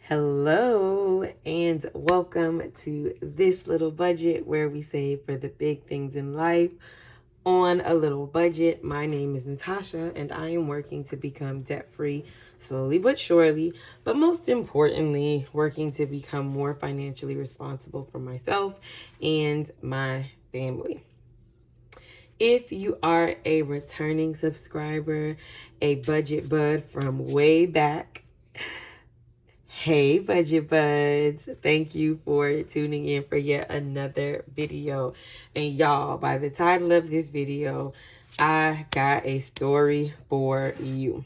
Hello and welcome to this little budget where we save for the big things in life on a little budget. My name is Natasha and I am working to become debt-free slowly but surely, but most importantly, working to become more financially responsible for myself and my family. If you are a returning subscriber, a budget bud from way back, hey budget buds, thank you for tuning in for yet another video. And y'all, by the title of this video, I got a story for you.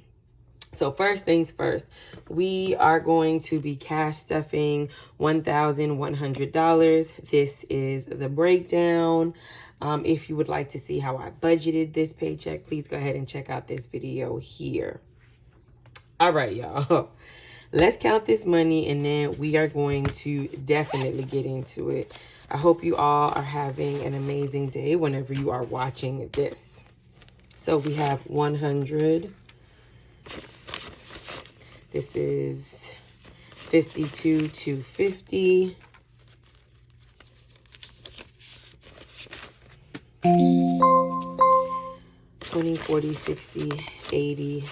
So first things first, we are going to be cash stuffing $1,100. This is the breakdown. If you would like to see how I budgeted this paycheck, please go ahead and check out this video here. All right, y'all. Let's count this money and then we are going to definitely get into it. I hope you all are having an amazing day whenever you are watching this. So we have 100. This is 52 to 50. 20, 40, 60, 80.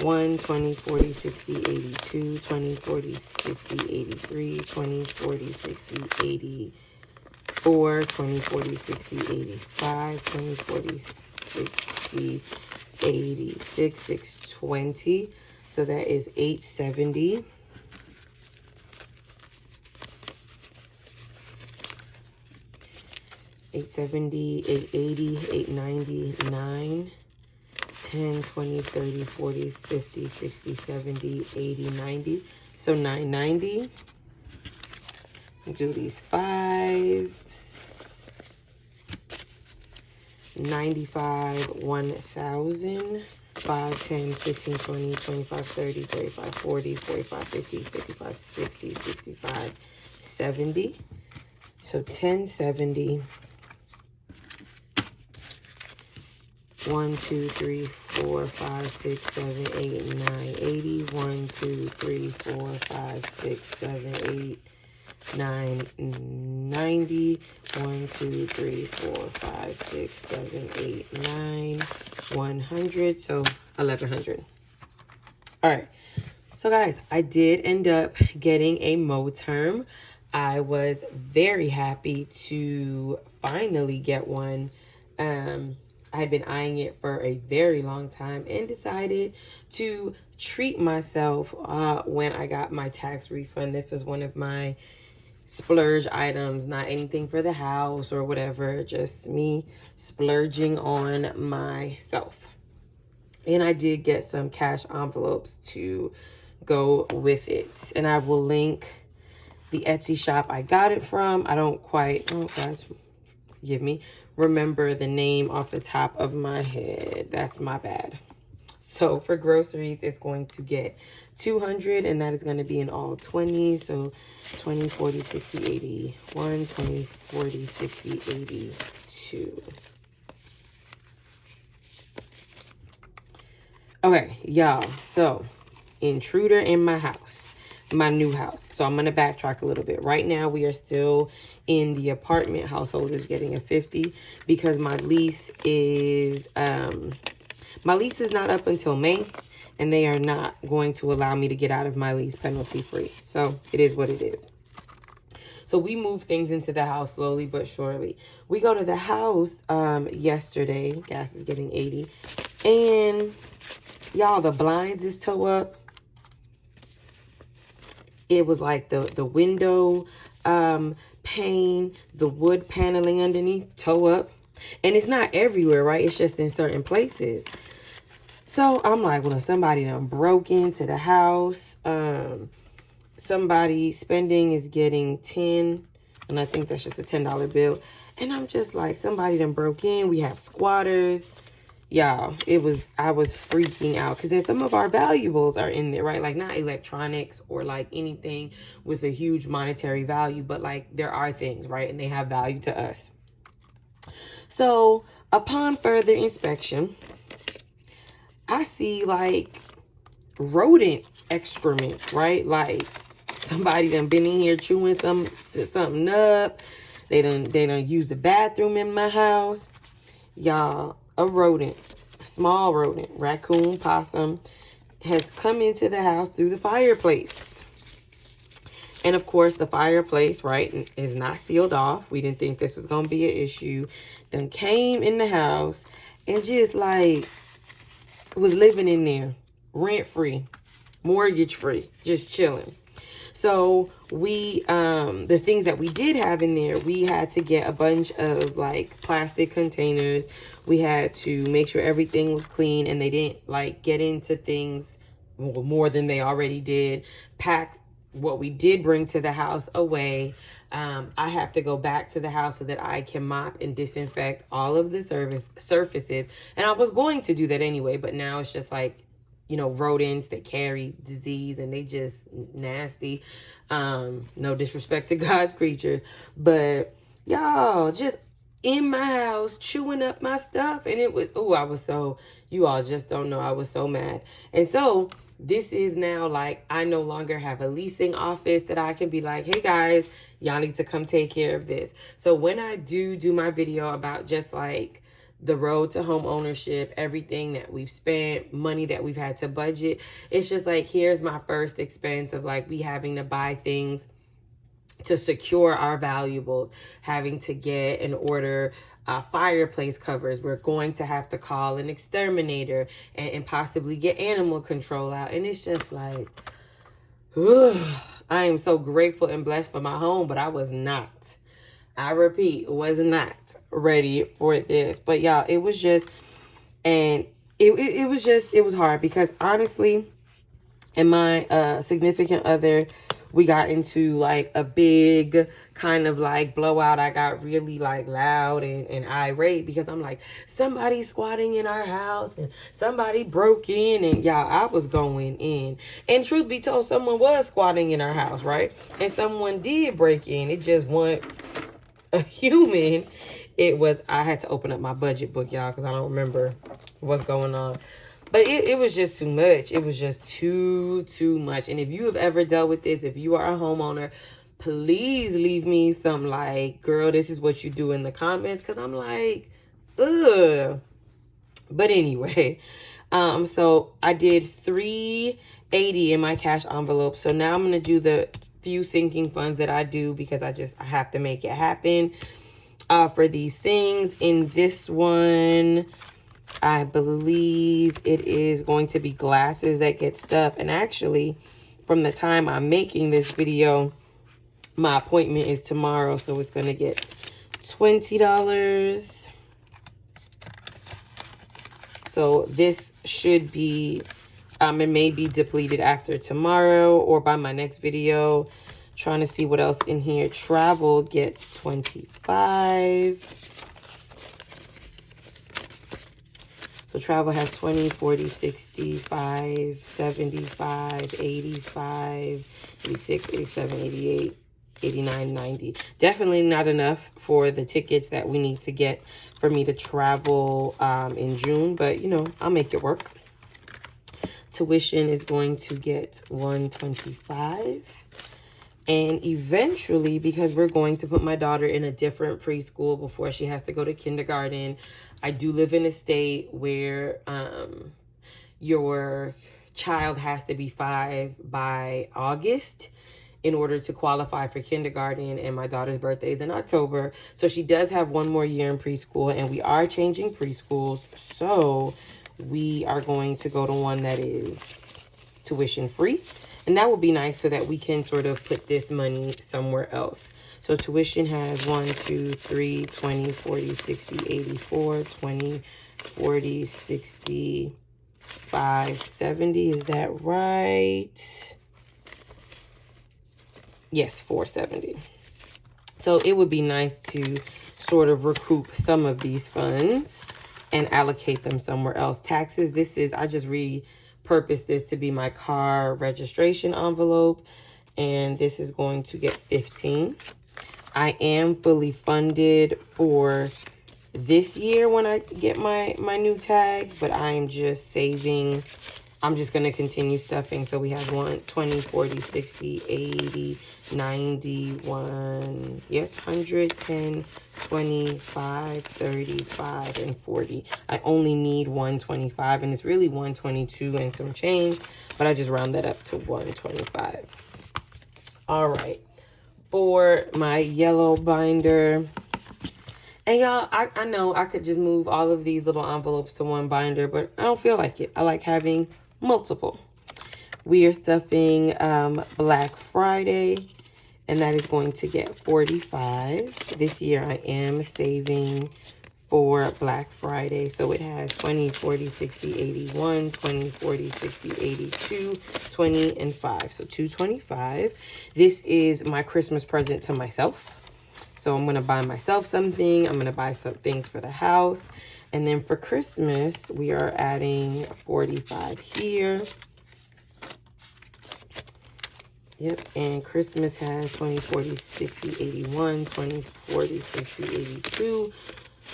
1, 20, 40, 60, 82, 20, 40, 60, 83, 20, 40, 60, 84, 20, 40, 60, 85, 20, 40, 60, 86, 620. So that is 870. $870, $880, $899. 10, 20, 30, 40, 50, 60, 70, 80, 90. So $990. Do these fives. 95, 1,000. 5, 10, 15, 20, 25, 30, 35, 40, 45, 50, 55, 60, 65, 70. So 1070. 1, 2, 3, 4, 5, 6, 7, 8, 9, 80. 1, 2, 3, 4, 5, 6, 7, 8, 9, 90. 1, 2, 3, 4, 5, 6, 7, 8, 9, 100. So 1,100. All right. So guys, I did end up getting a Moterm. I was very happy to finally get one. I had been eyeing it for a very long time and decided to treat myself when I got my tax refund. This was one of my splurge items, not anything for the house or whatever, just me splurging on myself. And I did get some cash envelopes to go with it. And I will link the Etsy shop I got it from. I don't quite, oh guys, forgive me, remember the name off the top of my head. That's my bad. So for groceries, it's going to get 200, and that is going to be in all 20s. So 20, 40, 60, 81, 20, 40, 60, 82. Okay, y'all. So intruder in my house, my new house. So I'm going to backtrack a little bit. Right now, we are still in the apartment. Household is getting a 50 because my lease is not up until May, and they are not going to allow me to get out of my lease penalty free. So it is what it is. So we move things into the house slowly but surely. We go to the house yesterday. Gas is getting 80. And y'all, the blinds is toe up. It was like the window pane, the wood paneling underneath, toe up. And it's not everywhere, right? It's just in certain places. So I'm like, well, somebody done broke into the house. Somebody spending is getting 10, and I think that's just a $10 bill. And I'm just like, somebody done broke in. We have squatters. Y'all, I was freaking out because then some of our valuables are in there, right? Like not electronics or like anything with a huge monetary value, but like there are things, right? And they have value to us. So upon further inspection, I see like rodent excrement, right? Like Somebody done been in here chewing something up. They done use the bathroom in my house. Y'all, a rodent, a small rodent, raccoon, possum, has come into the house through the fireplace. And of course, the fireplace, right, is not sealed off. We didn't think this was going to be an issue. Then came in the house and just like was living in there, rent-free, mortgage-free, just chilling. So we, the things that we did have in there, we had to get a bunch of like plastic containers. We had to make sure everything was clean and they didn't like get into things more than they already did. Pack what we did bring to the house away. I have to go back to the house so that I can mop and disinfect all of the surfaces. And I was going to do that anyway, but now it's just like, you know, rodents that carry disease and they just nasty. No disrespect to God's creatures, but y'all, just in my house chewing up my stuff. And it was, oh, I was so, you all just don't know, I was so mad. And so this is now like, I no longer have a leasing office that I can be like, hey guys, y'all need to come take care of this. So when I do my video about just like the road to home ownership, everything that we've spent, money that we've had to budget, it's just like, here's my first expense of like we having to buy things to secure our valuables, having to get and order fireplace covers. We're going to have to call an exterminator and possibly get animal control out. And it's just like, ugh, I am so grateful and blessed for my home, but I was not, I repeat, was not ready for this. But y'all, it was just, and it was hard because honestly, and my significant other, we got into like a big kind of like blowout. I got really like loud and irate because I'm like, somebody's squatting in our house and somebody broke in, and y'all, I was going in. And truth be told, someone was squatting in our house, right? And someone did break in. It just wasn't a human. It was, I had to open up my budget book, y'all, because I don't remember what's going on. But it was just too much. It was just too much. And if you have ever dealt with this, if you are a homeowner, please leave me some like, girl, this is what you do in the comments. Because I'm like, ugh. But anyway, so I did $380 in my cash envelope. So now I'm going to do the few sinking funds that I do because I have to make it happen for these things. In this one, I believe it is going to be glasses that get stuff. And actually, from the time I'm making this video, my appointment is tomorrow. So it's going to get $20. So this should be, it may be depleted after tomorrow or by my next video. Trying to see what else in here. Travel gets $25. So travel has 20, 40, 65, 75, 85, 86, 87, 88, 89, 90. Definitely not enough for the tickets that we need to get for me to travel in June. But, you know, I'll make it work. Tuition is going to get $125. And eventually, because we're going to put my daughter in a different preschool before she has to go to kindergarten, I do live in a state where your child has to be 5 by August in order to qualify for kindergarten. And my daughter's birthday is in October. So she does have one more year in preschool, and we are changing preschools. So we are going to go to one that is tuition free. And that will be nice so that we can sort of put this money somewhere else. So tuition has 1, 2, 3, 20, 40, 60, 84, 20, 40, 65, 70. Is that right? Yes, 470. So it would be nice to sort of recoup some of these funds and allocate them somewhere else. Taxes, this is, I just repurposed this to be my car registration envelope, and this is going to get 15. I am fully funded for this year when I get my new tags, but I am just saving I'm just going to continue stuffing. So we have 1, 20, 40, 60, 80, 91, yes, 110, 25, 35, and 40. I only need 125, and it's really 122 and some change, but I just round that up to 125. All right, for my yellow binder, and y'all, I know I could just move all of these little envelopes to one binder, but I don't feel like it. I like having multiple. We are stuffing Black Friday, and that is going to get 45. This year I am saving for Black Friday. So it has 20, 40, 60, 81, 20, 40, 60, 82, 20, and 5. So 225. This is my Christmas present to myself. So I'm going to buy myself something. I'm going to buy some things for the house. And then for Christmas, we are adding 45 here. Yep, and Christmas has 20, 40, 60, 81, 20, 40, 60, 82,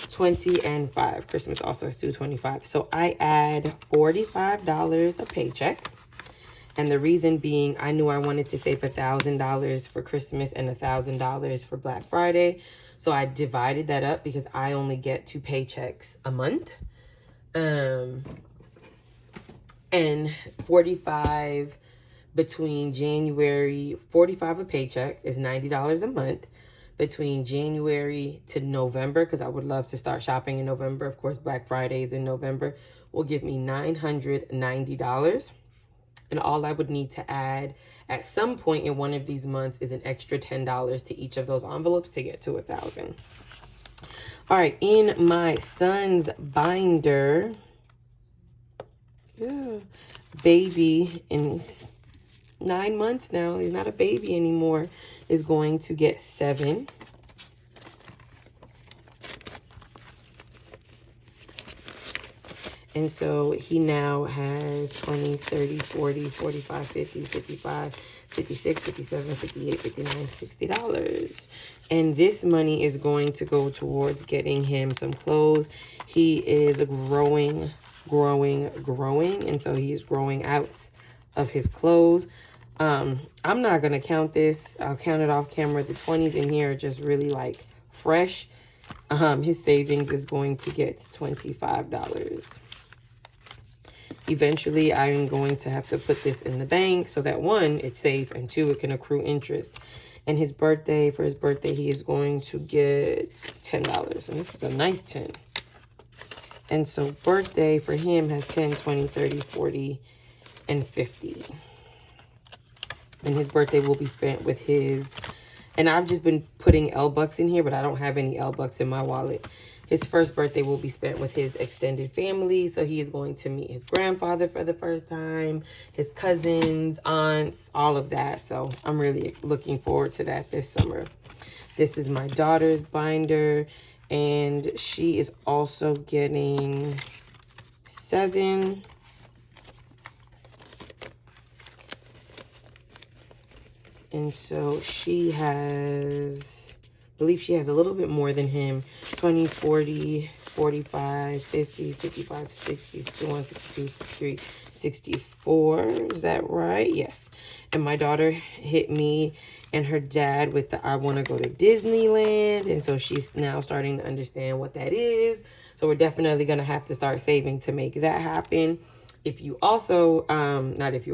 20, and 5. Christmas also has 225. So I add $45 a paycheck. And the reason being, I knew I wanted to save $1,000 for Christmas and $1,000 for Black Friday. So I divided that up because I only get 2 paychecks a month. And 45 between January, 45 a paycheck is $90 a month. Between January to November, because I would love to start shopping in November. Of course, Black Friday is in November. Will give me $990. And all I would need to add at some point in one of these months is an extra $10 to each of those envelopes to get to 1,000. All right, in my son's binder, baby, in 9 months now, he's not a baby anymore, is going to get 7. And so he now has 20, 30, 40, 45, 50, 55, 56, 57, 58, 59, $60. And this money is going to go towards getting him some clothes. He is growing. And so he's growing out of his clothes. I'm not going to count this. I'll count it off camera. The 20s in here are just really like fresh. His savings is going to get $25. Eventually, I'm going to have to put this in the bank so that 1, it's safe, and 2, it can accrue interest. And his birthday, for his birthday, he is going to get $10. And this is a nice 10. And so birthday for him has 10, 20, 30, 40, and 50. And his birthday will be spent with his, and I've just been putting L-Bucks in here, but I don't have any L-Bucks in my wallet. His first birthday will be spent with his extended family. So he is going to meet his grandfather for the first time, his cousins, aunts, all of that. So I'm really looking forward to that this summer. This is my daughter's binder, and she is also getting 7. And so she has, I believe she has a little bit more than him. 20, 40, 45, 50, 55, 60, 61, 62, 63, 64. Is that right? Yes. And my daughter hit me and her dad with the I want to go to Disneyland. And so she's now starting to understand what that is. So we're definitely going to have to start saving to make that happen. If you also, if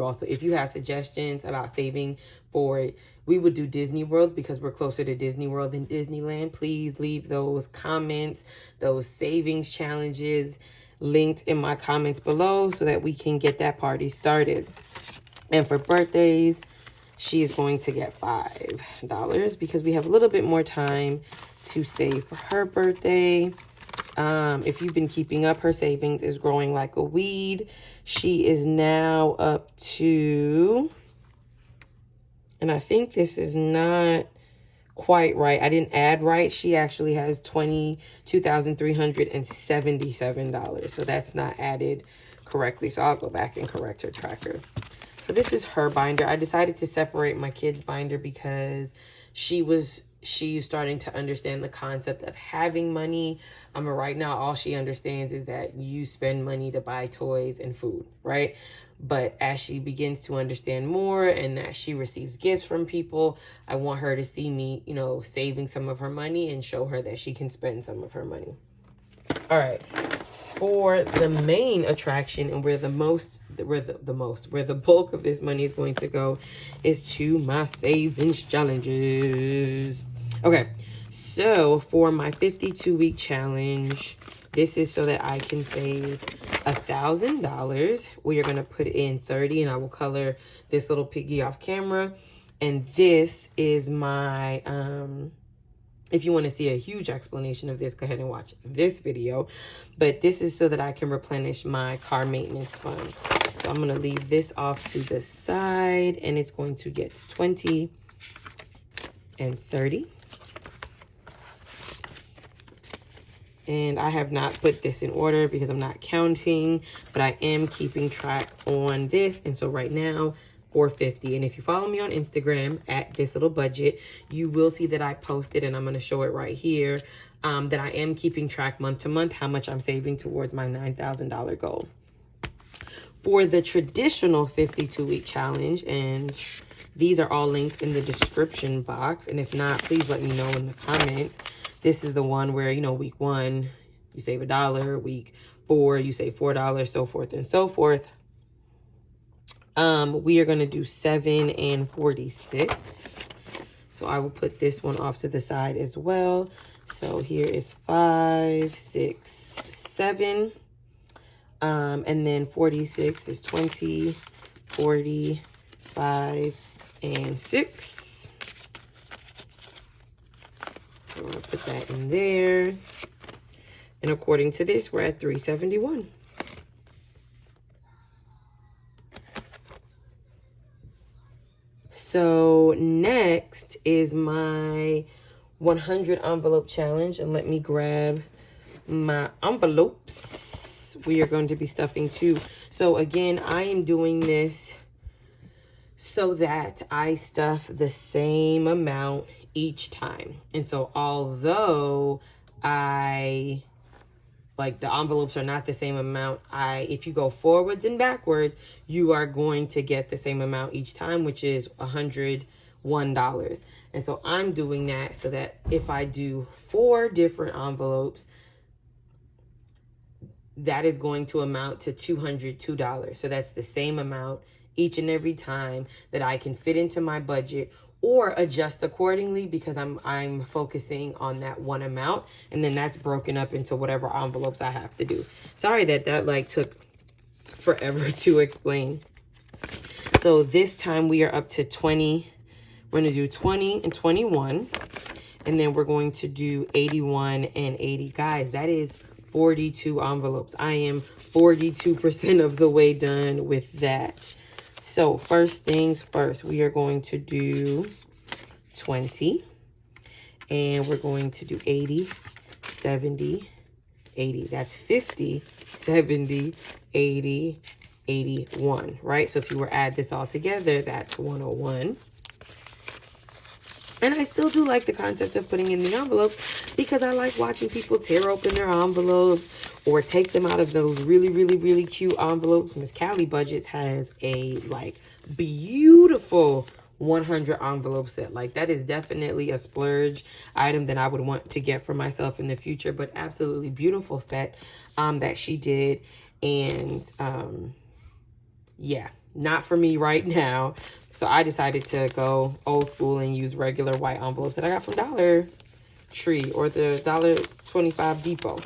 you have suggestions about saving for, we would do Disney World because we're closer to Disney World than Disneyland. Please leave those comments, those savings challenges linked in my comments below so that we can get that party started. And for birthdays, she is going to get $5 because we have a little bit more time to save for her birthday. If you've been keeping up, her savings is growing like a weed. She is now up to, and I think this is not quite right. I didn't add right. She actually has $22,377. So that's not added correctly. So I'll go back and correct her tracker. So this is her binder. I decided to separate my kids' binder because she was she's starting to understand the concept of having money. Right now, all she understands is that you spend money to buy toys and food, right? But as she begins to understand more and that she receives gifts from people, I want her to see me, you know, saving some of her money and show her that she can spend some of her money. All right. For the main attraction and where the bulk of this money is going to go is to my savings challenges. Okay, so for my 52-week challenge, this is so that I can save $1,000. We are going to put in 30, and I will color this little piggy off camera. And this is my if you want to see a huge explanation of this, go ahead and watch this video. But this is so that I can replenish my car maintenance fund. So I'm going to leave this off to the side, and it's going to get 20 and 30. And I have not put this in order because I'm not counting, but I am keeping track on this. And so right now, $450. And if you follow me on Instagram at This Little Budget, you will see that I posted, and I'm going to show it right here, that I am keeping track month to month how much I'm saving towards my $9,000 goal. For the traditional 52-week challenge, and these are all linked in the description box, and if not, please let me know in the comments. This is the one where, you know, week 1, you save $1, week 4, you save $4, so forth and so forth. We are going to do 7 and 46. So I will put this one off to the side as well. So here is 5, 6, 7. And then 46 is 20, 40, 5, and 6. So I'm going to put that in there. And according to this, we're at 371. So next is my 100 envelope challenge. And let me grab my envelopes. We are going to be stuffing 2. So again, I am doing this so that I stuff the same amount each time. And so although the envelopes are not the same amount, if you go forwards and backwards, you are going to get the same amount each time, which is $101. And so I'm doing that so that if I do 4 different envelopes, that is going to amount to $202. So that's the same amount each and every time that I can fit into my budget or adjust accordingly, because I'm focusing on that one amount, and then that's broken up into whatever envelopes I have to do. Sorry that like took forever to explain. So this time we are up to 20. We're going to do 20 and 21, and then we're going to do 81 and 80. Guys, that is 42 envelopes. I am 42% of the way done with that. So first things first, we are going to do 20, and we're going to do 80, 70, 80. That's 50, 70, 80, 81, right? So if you were to add this all together, that's 101. And I still do like the concept of putting in the envelope, because I like watching people tear open their envelopes or take them out of those really, really, really cute envelopes. Miss Callie Budgets has a beautiful 100 envelope set. Like, that is definitely a splurge item that I would want to get for myself in the future, but absolutely beautiful set that she did. And yeah, not for me right now. So I decided to go old school and use regular white envelopes that I got from Dollar Tree or the $1.25 Depot.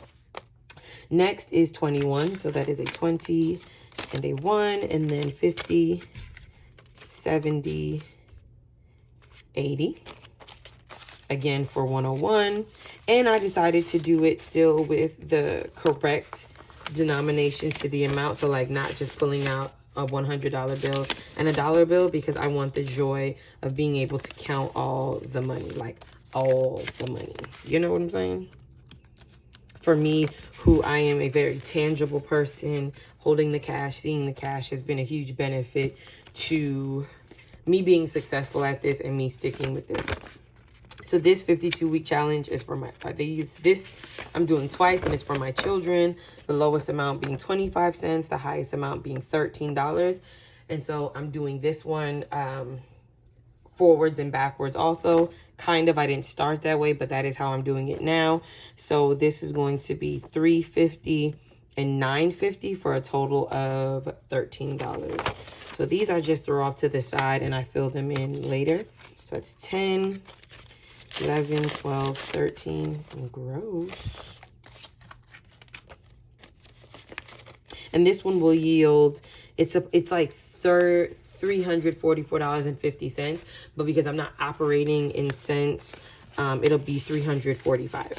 Next is 21. So that is a 20 and a 1, and then 50, 70, 80. Again for 101. And I decided to do it still with the correct denominations to the amount. So like not just pulling out a $100 bill and a dollar bill, because I want the joy of being able to count all the money, like all the money. You know what I'm saying? For me, who I am a very tangible person, holding the cash, seeing the cash has been a huge benefit to me being successful at this and me sticking with this. So this 52-week challenge is for my, this I'm doing twice, and it's for my children. The lowest amount being 25 cents, the highest amount being $13. And so I'm doing this one forwards and backwards also. Kind of, I didn't start that way, but that is how I'm doing it now. So this is going to be $3.50 and $9.50 for a total of $13. So these I just throw off to the side and I fill them in later. So it's 10, 11, 12, 13, and gross. And this one will yield, it's like $344.50, but because I'm not operating in cents, it'll be $345.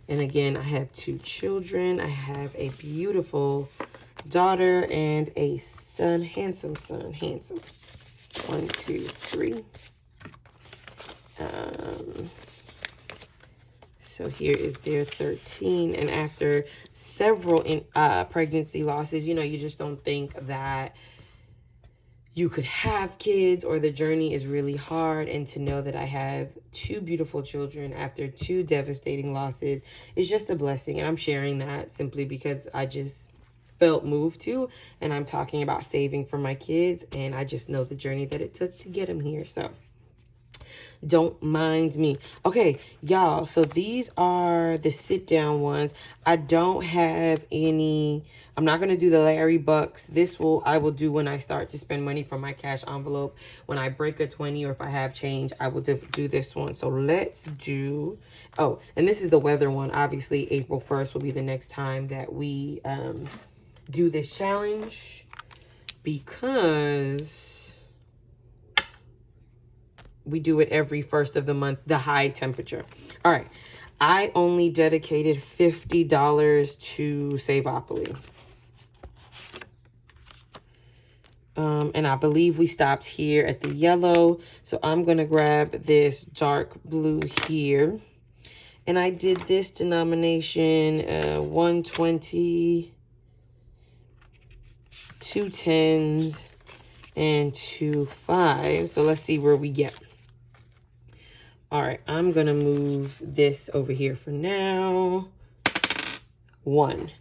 And again, I have 2 children. I have a beautiful daughter and a son, handsome son, handsome. 1, 2, 3. So here is their 13. And after several pregnancy losses, you know, you just don't think that you could have kids, or the journey is really hard. And to know that I have 2 beautiful children after 2 devastating losses is just a blessing. And I'm sharing that simply because I just felt moved to, and I'm talking about saving for my kids, and I just know the journey that it took to get them here. So don't mind me. Okay, y'all, so these are the sit down ones. I don't have any, I'm not going to do the Larry Bucks. I will do when I start to spend money from my cash envelope. When I break a 20, or if I have change, I will do this one. So let's do, oh, and this is the weather one. Obviously, April 1st will be the next time that we do this challenge, because we do it every first of the month, the high temperature. All right. I only dedicated $50 to Saveopoly. And I believe we stopped here at the yellow. So I'm going to grab this dark blue here. And I did this denomination, 120, 2 10s, and 2 5s. So let's see where we get. All right, I'm going to move this over here for now. 1.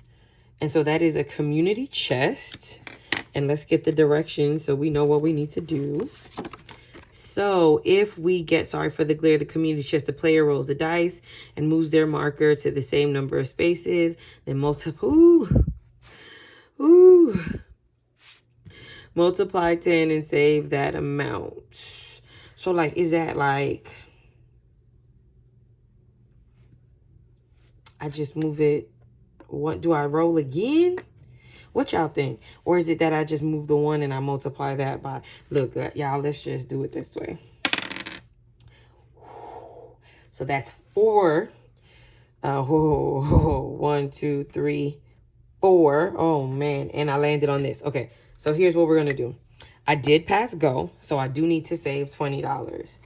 And so that is a community chest. And let's get the directions so we know what we need to do. So if we get, sorry for the glare, the community chest, the player rolls the dice and moves their marker to the same number of spaces, then multiply 10 and save that amount. So like, is that like, I just move it, what, do I roll again? What y'all think? Or is it that I just move the 1 and I multiply that by, look, y'all, let's just do it this way. So that's 4. 1, 2, 3, 4. Oh man, and I landed on this. Okay, so here's what we're gonna do. I did pass go, so I do need to save $20.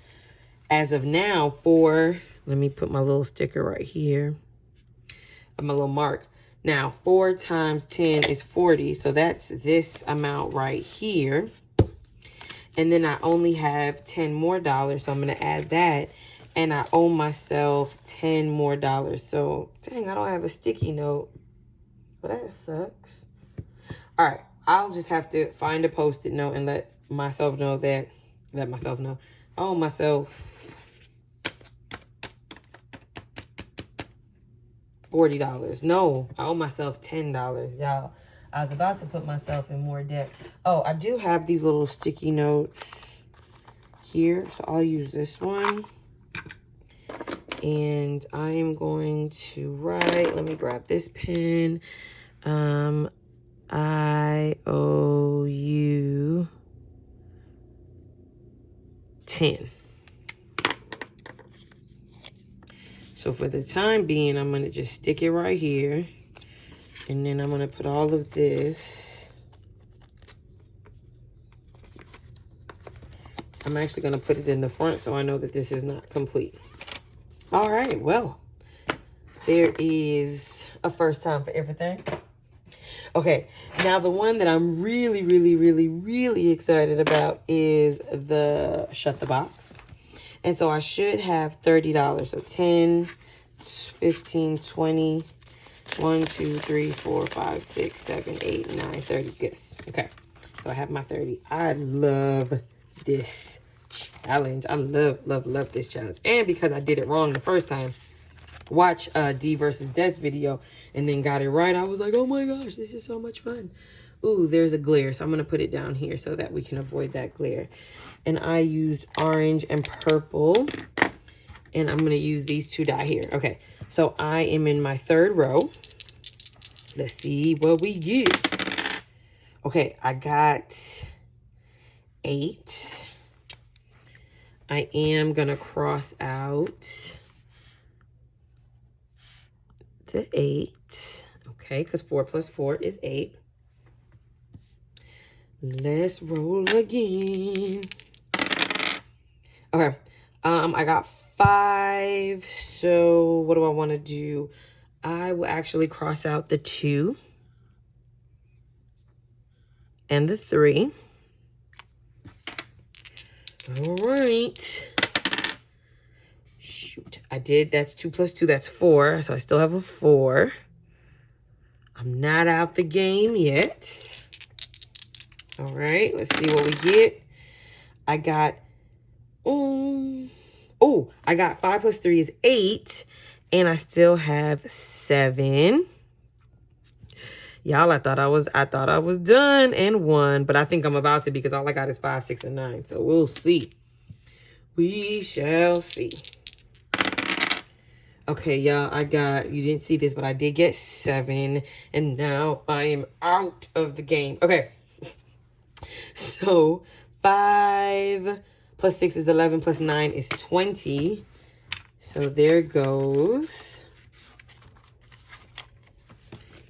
As of now, let me put my little sticker right here. My little mark. Now, 4 times 10 is 40. So that's this amount right here. And then I only have $10 more. So I'm going to add that. And I owe myself $10 more. So, dang, I don't have a sticky note. Well, that sucks. All right. I'll just have to find a Post-it note and let myself know that, I owe myself $40. No, I owe myself $10, y'all. I was about to put myself in more debt. Oh, I do have these little sticky notes here, so I'll use this one. And I am going to write, let me grab this pen. I owe you 10. So for the time being, I'm going to just stick it right here. And then I'm going to put all of this. I'm actually going to put it in the front so I know that this is not complete. All right, well, there is a first time for everything. Okay, now the one that I'm really excited about is the Shut the Box. And so I should have $30. So 10, 15, 20, 1, 2, 3, 4, 5, 6, 7, 8, 9, 30. Yes. Okay. So I have my 30. I love this challenge. I love this challenge. And because I did it wrong the first time, watch D versus Dead's video and then got it right, I was like, oh my gosh, this is so much fun. Ooh, there's a glare, so I'm gonna put it down here so that we can avoid that glare. And I used orange and purple, and I'm gonna use these two dye here. Okay, so I am in my third row. Let's see what we get. Okay, I got 8. I am gonna cross out the 8. Okay, because 4 plus 4 is 8. Let's roll again. Okay, I got 5. So what do I want to do? I will actually cross out the 2 and the 3. All right. Shoot, I did. That's 2 plus 2. That's 4. So I still have a 4. I'm not out the game yet. All right, let's see what we get. I got, I got 5 plus 3 is 8. And I still have 7. Y'all, I thought I was done and 1. But I think I'm about to, because all I got is 5, 6, and 9. So we'll see. We shall see. Okay, y'all, you didn't see this, but I did get 7. And now I am out of the game. Okay. So 5 plus 6 is 11, plus 9 is 20. So there goes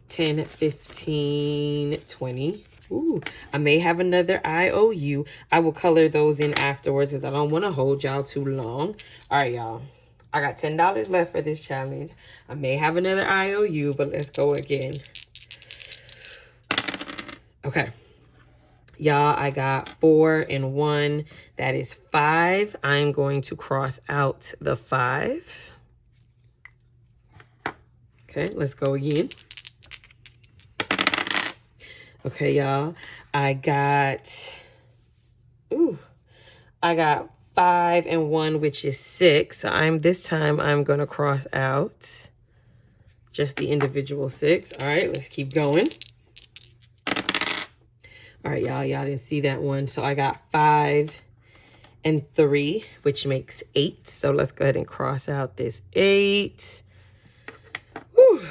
10, 15, 20. Ooh, I may have another IOU. I will color those in afterwards because I don't want to hold y'all too long. All right, y'all. I got $10 left for this challenge. I may have another IOU, but let's go again. Okay. Y'all, I got 4 and 1. That is 5. I'm going to cross out the 5. Okay, let's go again. Okay, y'all. I got 5 and 1, which is 6. So this time I'm gonna cross out just the individual 6. All right, let's keep going. All right, y'all didn't see that one. So I got 5 and 3, which makes 8. So let's go ahead and cross out this 8. Whew.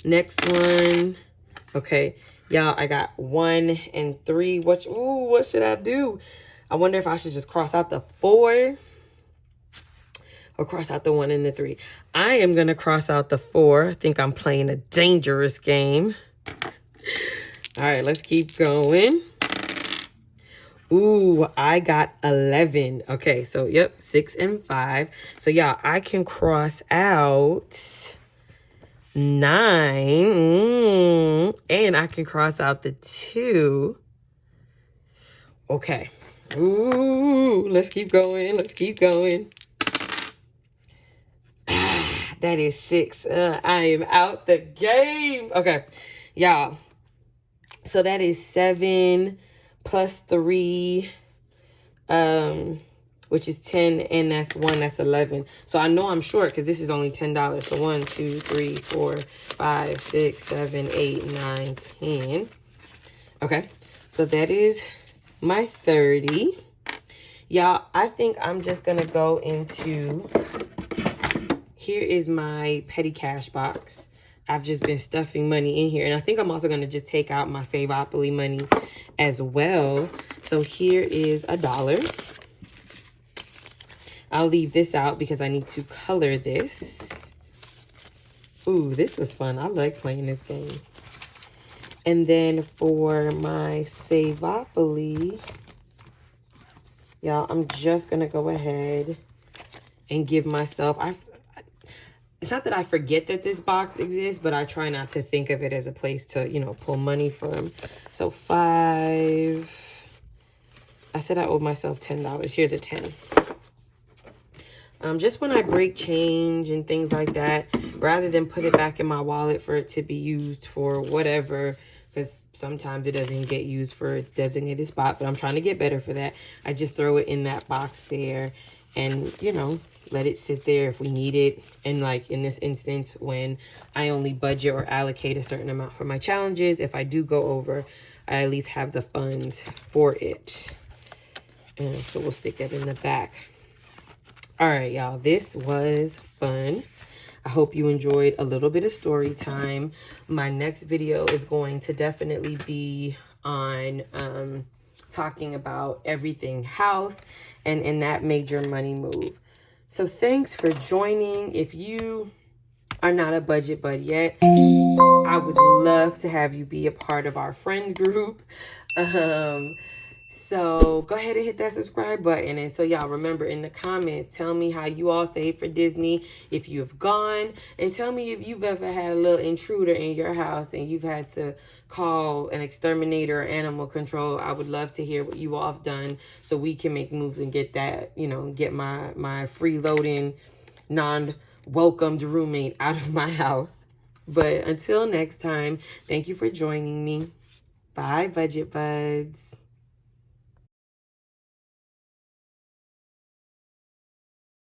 Next one. Okay, y'all, I got 1 and 3. What should I do? I wonder if I should just cross out the 4 or cross out the 1 and the 3. I am gonna cross out the 4. I think I'm playing a dangerous game. All right, let's keep going. Ooh, I got 11. Okay, so, yep, 6 and 5. So, y'all, I can cross out 9. And I can cross out the 2. Okay. Ooh, let's keep going. Let's keep going. That is 6. I am out the game. Okay, y'all. So that is 7 plus 3, which is 10, and that's 1, that's 11. So I know I'm short because this is only $10. So 1, 2, 3, 4, 5, 6, 7, 8, 9, 10. Okay, so that is my 30. Y'all, I think I'm just gonna go into, here is my petty cash box. I've just been stuffing money in here. And I think I'm also going to just take out my Saveopoly money as well. So here is $1. I'll leave this out because I need to color this. Ooh, this was fun. I like playing this game. And then for my Saveopoly, y'all, I'm just going to go ahead and give myself... It's not that I forget that this box exists, but I try not to think of it as a place to, pull money from. So 5, I said I owed myself $10. Here's a 10. Just when I break change and things like that, rather than put it back in my wallet for it to be used for whatever, because sometimes it doesn't get used for its designated spot, but I'm trying to get better for that. I just throw it in that box there and, you know, let it sit there if we need it. And like in this instance, when I only budget or allocate a certain amount for my challenges, if I do go over, I at least have the funds for it. And so we'll stick that in the back. All right, y'all, this was fun. I hope you enjoyed a little bit of story time. My next video is going to definitely be on talking about everything house and that major money move. So thanks for joining. If you are not a budget bud yet, I would love to have you be a part of our friends group. So go ahead and hit that subscribe button. And so y'all remember, in the comments, tell me how you all save for Disney, if you've gone, and tell me if you've ever had a little intruder in your house and you've had to call an exterminator or animal control. I would love to hear what you all have done so we can make moves and get that, you know, get my freeloading, non-welcomed roommate out of my house. But until next time, thank you for joining me. Bye, Budget Buds.